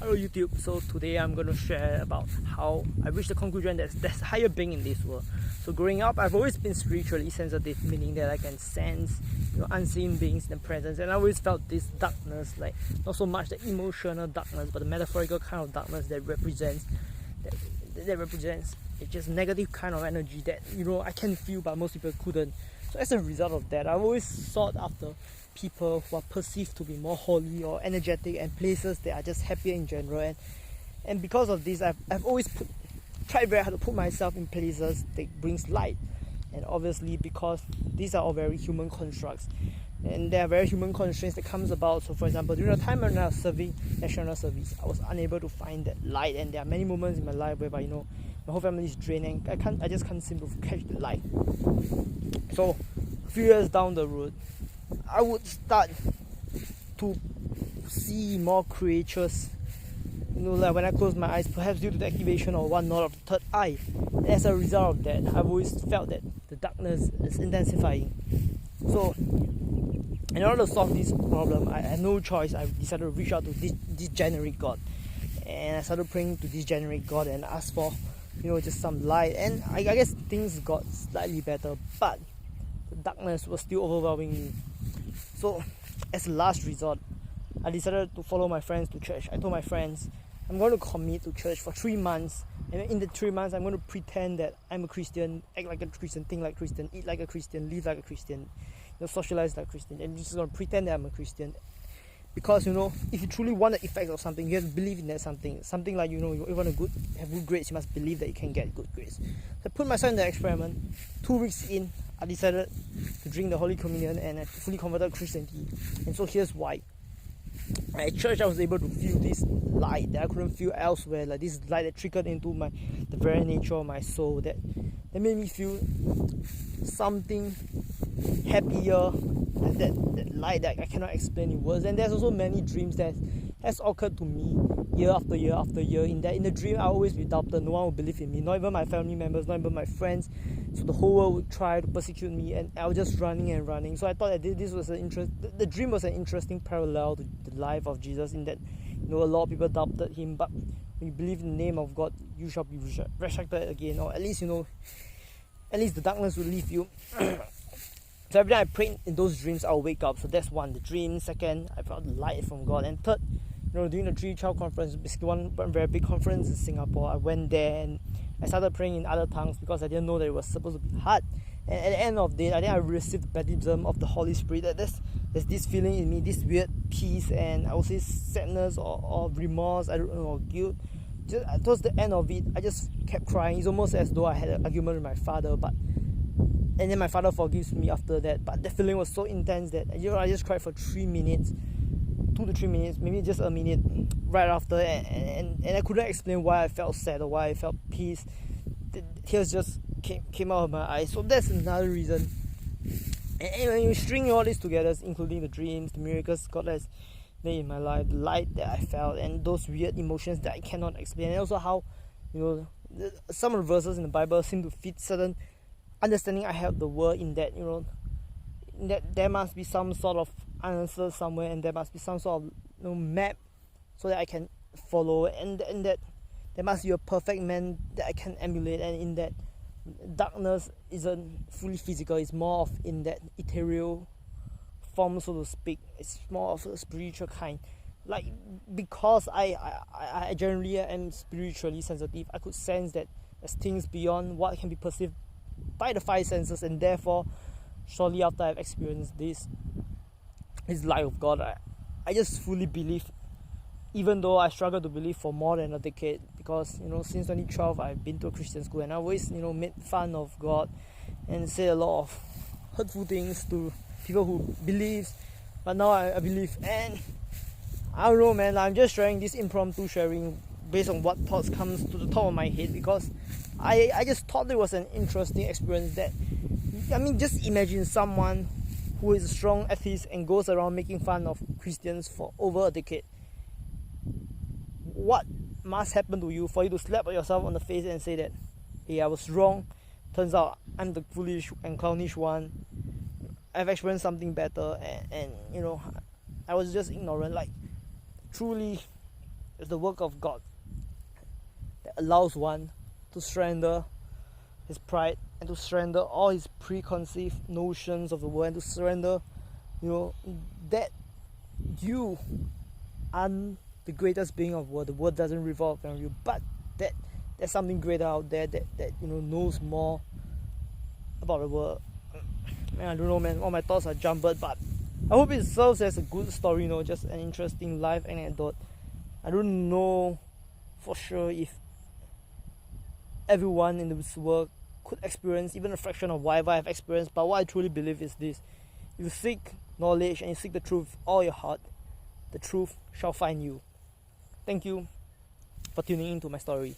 Hello YouTube. So today I'm going to share about how I reached the conclusion that there's higher being in this world. So growing up, I've always been spiritually sensitive, meaning that I can sense unseen beings in the presence, and I always felt this darkness, like not so much the emotional darkness but the metaphorical kind of darkness that represents it's just negative kind of energy that I can feel but most people couldn't. So as a result of that, I've always sought after people who are perceived to be more holy or energetic, and places that are just happier in general, and because of this I've always tried very hard to put myself in places that brings light. And obviously, because these are all very human constructs and there are very human constraints that comes about. So for example, during the time when I was serving national service, I was unable to find that light, and there are many moments in my life whereby my whole family is drained and I just can't seem to catch the light. So a few years down the road, I would start to see more creatures, like when I close my eyes, perhaps due to the activation of one node of the third eye. And as a result of that, I've always felt that the darkness is intensifying. So in order to solve this problem, I had no choice. I decided to reach out to this generic God, and I started praying to this generic God and asked for just some light. And I guess things got slightly better, but the darkness was still overwhelming me. So as a last resort, I decided to follow my friends to church. I told my friends, I'm going to commit to church for 3 months, and in the 3 months I'm going to pretend that I'm a Christian, act like a Christian, think like a Christian, eat like a Christian, live like a Christian, socialize like a Christian. And I'm just going to pretend that I'm a Christian. Because if you truly want the effects of something, you have to believe in that something like you want to have good grades, you must believe that you can get good grades. So I put myself in the experiment. 2 weeks in, I decided to drink the Holy Communion, and I fully converted to Christianity. And so here's why. At church, I was able to feel this light that I couldn't feel elsewhere, like this light that trickled into the very nature of my soul, that made me feel something happier, that light that I cannot explain in words. And there's also many dreams that has occurred to me year after year after year. In the dream, I always be doubted. No one would believe in me, not even my family members, not even my friends. So the whole world would try to persecute me, and I was just running and running. So I thought that this was the dream was an interesting parallel to the life of Jesus, in that a lot of people doubted him, but when you believe in the name of God, you shall be resurrected again, or at least the darkness will leave you. So every time I prayed in those dreams, I'll wake up. So that's one, the dream. Second, I felt the light from God. And third, during the 3 Child Conference, basically one very big conference in Singapore, I went there and I started praying in other tongues because I didn't know that it was supposed to be hard. And at the end of the day, I think I received the baptism of the Holy Spirit. That there's this feeling in me, this weird peace, and I would say sadness or remorse, I don't know, or guilt. Just towards the end of it, I just kept crying. It's almost as though I had an argument with my father, and then my father forgives me after that. But the feeling was so intense that I just cried for 3 minutes, 2 to 3 minutes, maybe just a minute right after, and I couldn't explain why I felt sad or why I felt peace. The tears just came out of my eyes. So that's another reason. And when you string all this together, including the dreams, the miracles God has made in my life, the light that I felt, and those weird emotions that I cannot explain, and also how some of the verses in the Bible seem to fit certain understanding I have the world, in that that there must be some sort of answer somewhere, and there must be some sort of map so that I can follow, and that there must be a perfect man that I can emulate, and in that darkness isn't fully physical, it's more of in that ethereal form, so to speak. It's more of a spiritual kind. Like, because I generally am spiritually sensitive, I could sense that there's things beyond what can be perceived by the 5 senses, and therefore shortly after I've experienced this light of God, I just fully believe, even though I struggled to believe for more than a decade, because since 2012 I've been to a Christian school, and I always made fun of God and said a lot of hurtful things to people who believe. But now I believe, and I don't know, man, I'm just sharing this impromptu sharing based on what thoughts comes to the top of my head, because I just thought it was an interesting experience. That, just imagine someone who is a strong atheist and goes around making fun of Christians for over a decade. What must happen to you for you to slap yourself on the face and say that, hey, I was wrong, turns out I'm the foolish and clownish one, I've experienced something better, and I was just ignorant. Like, truly, It's the work of God that allows one to surrender his pride and to surrender all his preconceived notions of the world, and to surrender, that you aren't the greatest being of the world. The world doesn't revolve around you, but that there's something greater out there that knows more about the world. Man, I don't know, man. All my thoughts are jumbled, but I hope it serves as a good story, just an interesting life anecdote. I don't know for sure if everyone in this world could experience even a fraction of whatever I've experienced, but what I truly believe is this: if you seek knowledge and you seek the truth with all your heart, the truth shall find you. Thank you for tuning into my story.